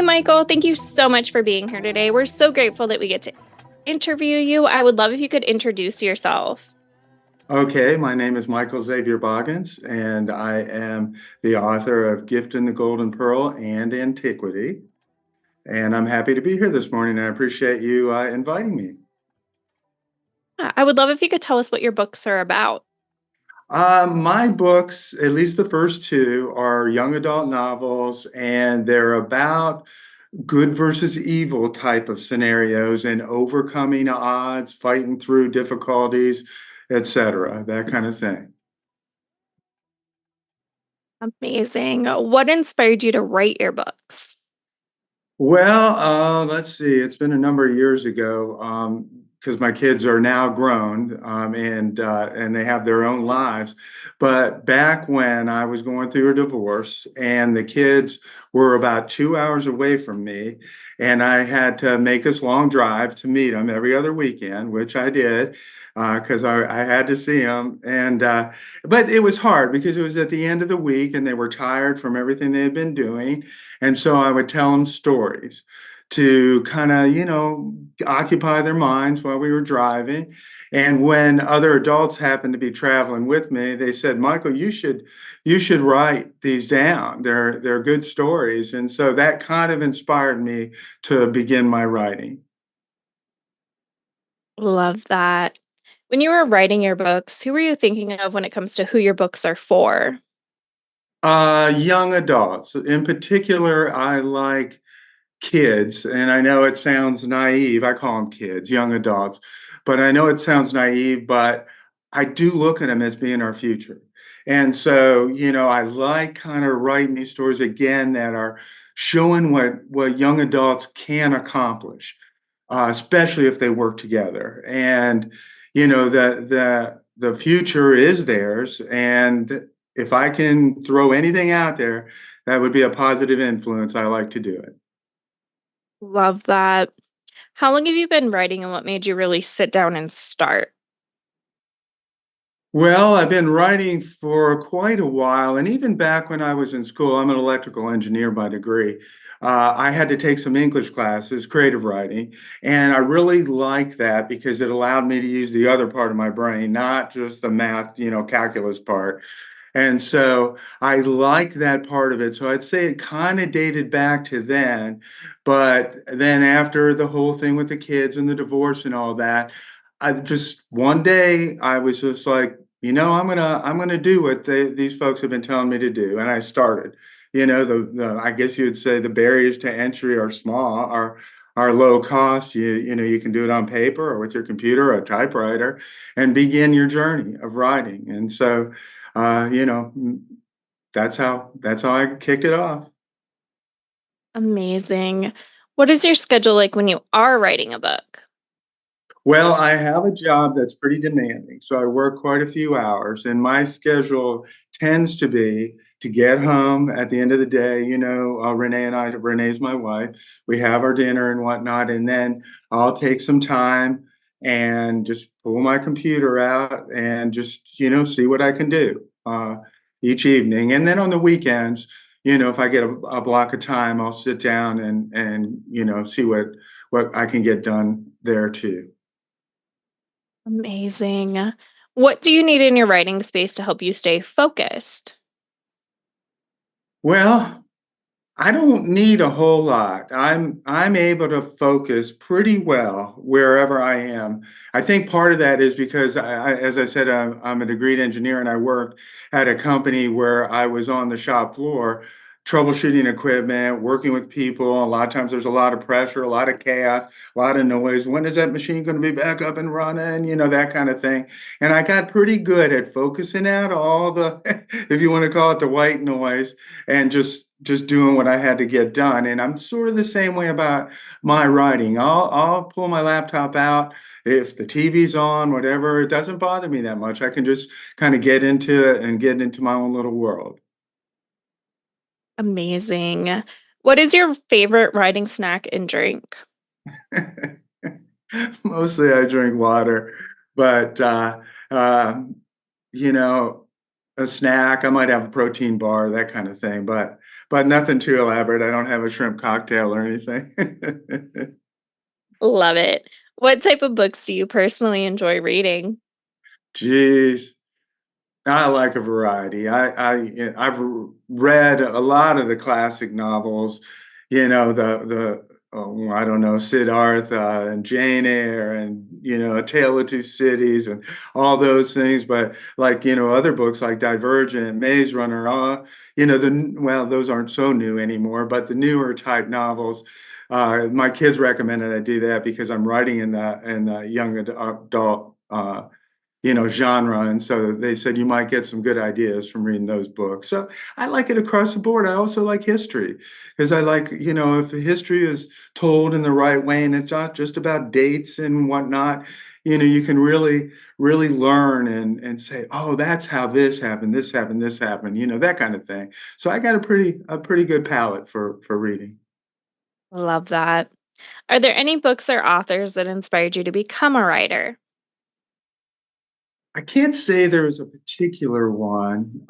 Hey, Michael, thank you so much for being here today. We're so grateful that we get to interview you. I would love if you could introduce yourself. Okay, my name is Michael Xavier Boggins, and I am the author of Gift in the Golden Pearl and Antiquity. And I'm happy to be here this morning, and I appreciate you inviting me. I would love if you could tell us what your books are about. My books, at least the first two, are young adult novels, and they're about good versus evil type of scenarios and overcoming odds, fighting through difficulties, etc., that kind of thing. Amazing. What inspired you to write your books? Well, let's see. It's been a number of years ago because my kids are now grown and they have their own lives. But back when I was going through a divorce and the kids were about 2 hours away from me, and I had to make this long drive to meet them every other weekend, which I did because I had to see them. But it was hard because it was at the end of the week and they were tired from everything they had been doing. And so I would tell them stories to kind of, occupy their minds while we were driving. And when other adults happened to be traveling with me, they said, "Michael, you should write these down. They're good stories." And so that kind of inspired me to begin my writing. Love that. When you were writing your books, who were you thinking of when it comes to who your books are for? Young adults. In particular, I like kids, and I know it sounds naive. I call them kids, young adults, but I know it sounds naive, but I do look at them as being our future. And so, I like kind of writing these stories again that are showing what young adults can accomplish, especially if they work together. And the future is theirs, and if I can throw anything out there that would be a positive influence, I like to do it. Love that. How long have you been writing and what made you really sit down and start? Well, I've been writing for quite a while, and even back when I was in school, I'm an electrical engineer by degree. I had to take some English classes, creative writing, and I really like that because it allowed me to use the other part of my brain, not just the math, calculus part. And so I like that part of it. So I'd say it kind of dated back to then. But then after the whole thing with the kids and the divorce and all that, I just one day I was just like, I'm gonna do what these folks have been telling me to do, and I started. The I guess you'd say the barriers to entry are small, are low cost. You can do it on paper or with your computer or a typewriter, and begin your journey of writing. And so, uh, you know, mm, that's how I kicked it off. Amazing. What is your schedule like when you are writing a book? Well, I have a job that's pretty demanding, so I work quite a few hours, and my schedule tends to be to get home at the end of the day. Renee's my wife. We have our dinner and whatnot, and then I'll take some time and just pull my computer out and just, see what I can do each evening. And then on the weekends, if I get a block of time, I'll sit down and see what I can get done there too. Amazing. What do you need in your writing space to help you stay focused? Well, I don't need a whole lot. I'm able to focus pretty well wherever I am. I think part of that is because as I said, I'm a degreed engineer and I worked at a company where I was on the shop floor troubleshooting equipment, working with people. A lot of times there's a lot of pressure, a lot of chaos, a lot of noise. When is that machine going to be back up and running? That kind of thing. And I got pretty good at focusing out all the, if you want to call it the white noise, and just doing what I had to get done. And I'm sort of the same way about my writing. I'll pull my laptop out if the TV's on, whatever. It doesn't bother me that much. I can just kind of get into it and get into my own little world. Amazing. What is your favorite writing snack and drink? Mostly I drink water, but you know, a snack, I might have a protein bar, that kind of thing. But but nothing too elaborate. I don't have a shrimp cocktail or anything. Love it. What type of books do you personally enjoy reading? Jeez. I like a variety. I've read a lot of the classic novels, the oh, I don't know, Siddhartha and Jane Eyre and A Tale of Two Cities and all those things. But like other books like Divergent, Maze Runner, well, those aren't so new anymore, but the newer type novels. My kids recommended I do that because I'm writing in the young adult. Genre. And so they said you might get some good ideas from reading those books. So I like it across the board. I also like history because I like, if history is told in the right way and it's not just about dates and whatnot, you can really, really learn and say, oh, that's how this happened, this happened, that kind of thing. So I got a pretty good palate for reading. Love that. Are there any books or authors that inspired you to become a writer? I can't say there's a particular one.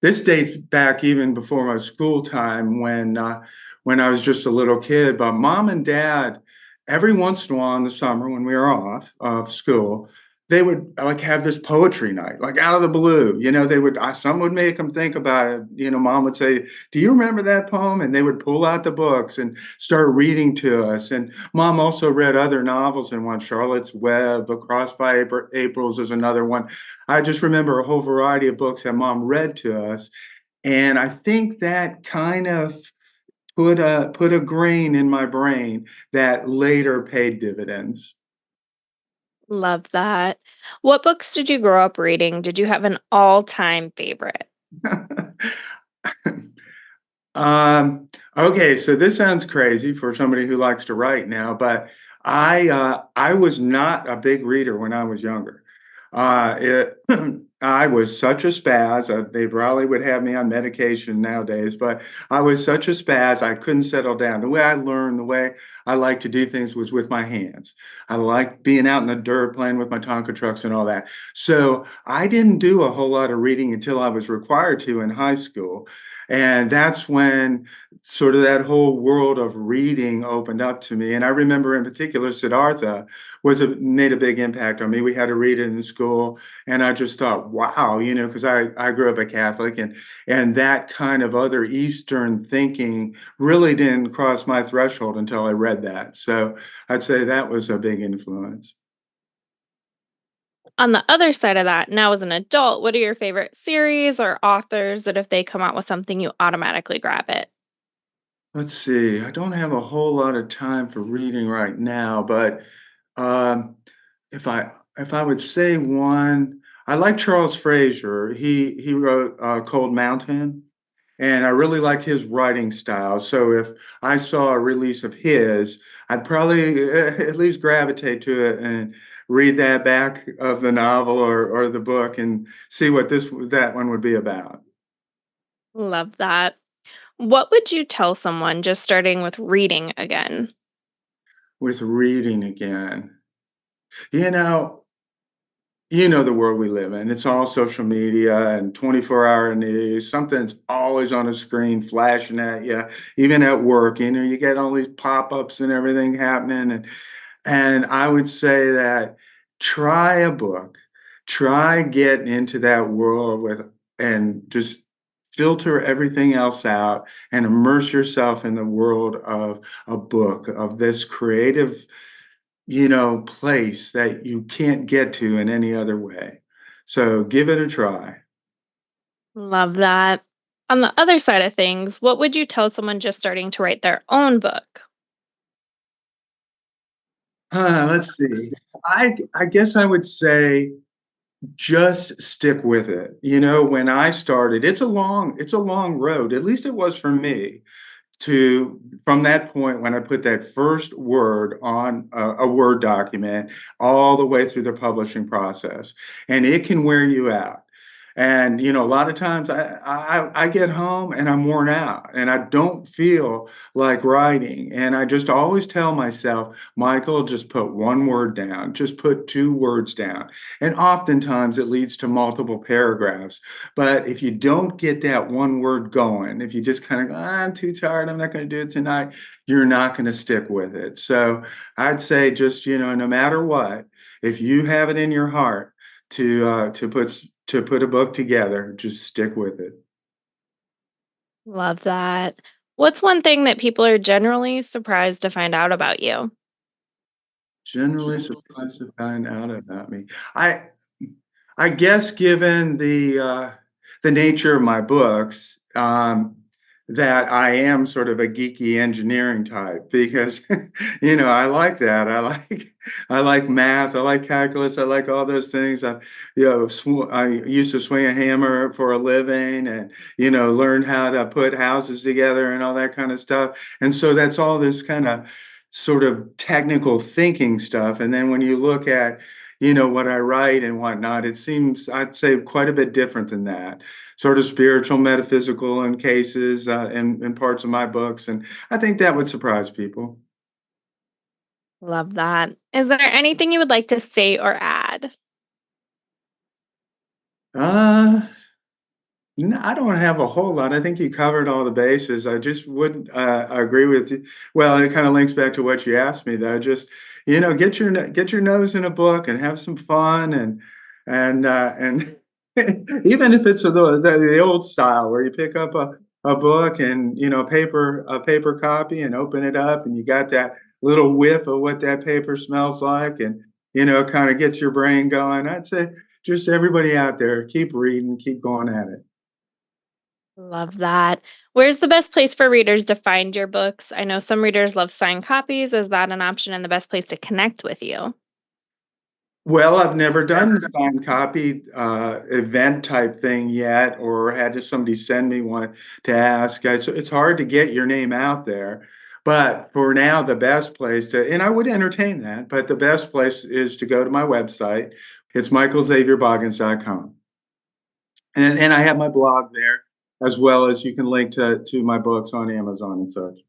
This dates back even before my school time when I was just a little kid. But mom and dad, every once in a while in the summer when we were off of school, they would like have this poetry night, like out of the blue. They would some would make them think about it. Mom would say, "Do you remember that poem?" And they would pull out the books and start reading to us. And mom also read other novels in one. Charlotte's Web, Across Five Aprils is another one. I just remember a whole variety of books that mom read to us, and I think that kind of put a grain in my brain that later paid dividends. Love that. What books did you grow up reading? Did you have an all-time favorite? Um, okay, so this sounds crazy for somebody who likes to write now, but I was not a big reader when I was younger. It I was such a spaz. They probably would have me on medication nowadays, but I was such a spaz. I couldn't settle down. The way I learned, the way I like to do things was with my hands. I like being out in the dirt, playing with my Tonka trucks and all that. So I didn't do a whole lot of reading until I was required to in high school. And that's when sort of that whole world of reading opened up to me. And I remember in particular, Siddhartha made a big impact on me. We had to read it in school, and I just thought, wow, because I grew up a Catholic, and that kind of other Eastern thinking really didn't cross my threshold until I read that. So I'd say that was a big influence. On the other side of that, now as an adult, what are your favorite series or authors that if they come out with something, you automatically grab it? Let's see. I don't have a whole lot of time for reading right now, but um, if I would say one, I like Charles Frazier. He wrote Cold Mountain, and I really like his writing style. So if I saw a release of his, I'd probably at least gravitate to it and read that back of the novel or the book and see what this that one would be about Love that. What would you tell someone just starting with reading again? with reading again. You know, the world we live in. It's all social media and 24-hour news. Something's always on a screen flashing at you, even at work. You get all these pop-ups and everything happening. And I would say that try a book, try getting into that world and just filter everything else out and immerse yourself in the world of a book, of this creative place that you can't get to in any other way. So give it a try. Love that. On the other side of things, what would you tell someone just starting to write their own book? Let's see. I guess I would say just stick with it. When I started, it's a long road. At least it was for me to from that point when I put that first word on a Word document all the way through the publishing process. And it can wear you out. And, a lot of times I get home and I'm worn out and I don't feel like writing. And I just always tell myself, Michael, just put one word down, just put two words down. And oftentimes it leads to multiple paragraphs. But if you don't get that one word going, if you just kind of go, I'm too tired, I'm not going to do it tonight, you're not going to stick with it. So I'd say just, no matter what, if you have it in your heart to put a book together, just stick with it. Love that. What's one thing that people are generally surprised to find out about you? Generally surprised to find out about me. I I guess given the nature of my books, that I am sort of a geeky engineering type because, I like that. I like math. I like calculus. I like all those things. I used to swing a hammer for a living and, learn how to put houses together and all that kind of stuff. And so that's all this kind of sort of technical thinking stuff. And then when you look at what I write and whatnot, it seems, I'd say, quite a bit different than that. Sort of spiritual, metaphysical in cases, in parts of my books, and I think that would surprise people. Love that. Is there anything you would like to say or add? Uh No, I don't have a whole lot. I think you covered all the bases. I just wouldn't agree with you. Well, it kind of links back to what you asked me, though. Just get your nose in a book and have some fun, and even if it's the old style where you pick up a book and a paper copy and open it up and you got that little whiff of what that paper smells like, and kind of gets your brain going. I'd say just everybody out there, keep reading, keep going at it. Love that. Where's the best place for readers to find your books? I know some readers love signed copies. Is that an option and the best place to connect with you? Well, I've never done the signed copy, event type thing yet, or had just somebody send me one to ask. It's hard to get your name out there, but for now, the best place to and I would entertain that, but the best place is to go to my website. It's MichaelXavierBoggins.com. And I have my blog there, as well as you can link to my books on Amazon and such.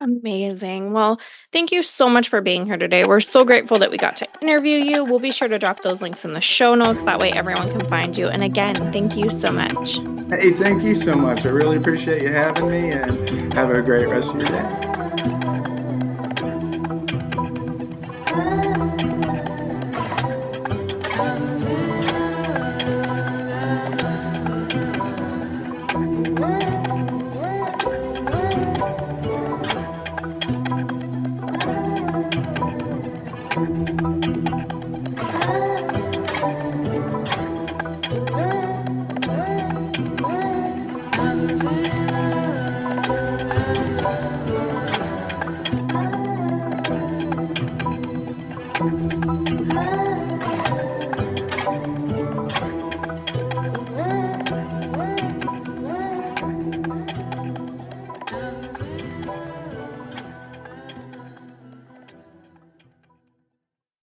Amazing. Well, thank you so much for being here today. We're so grateful that we got to interview you. We'll be sure to drop those links in the show notes. That way, everyone can find you. And again, thank you so much. Hey, thank you so much. I really appreciate you having me, and have a great rest of your day.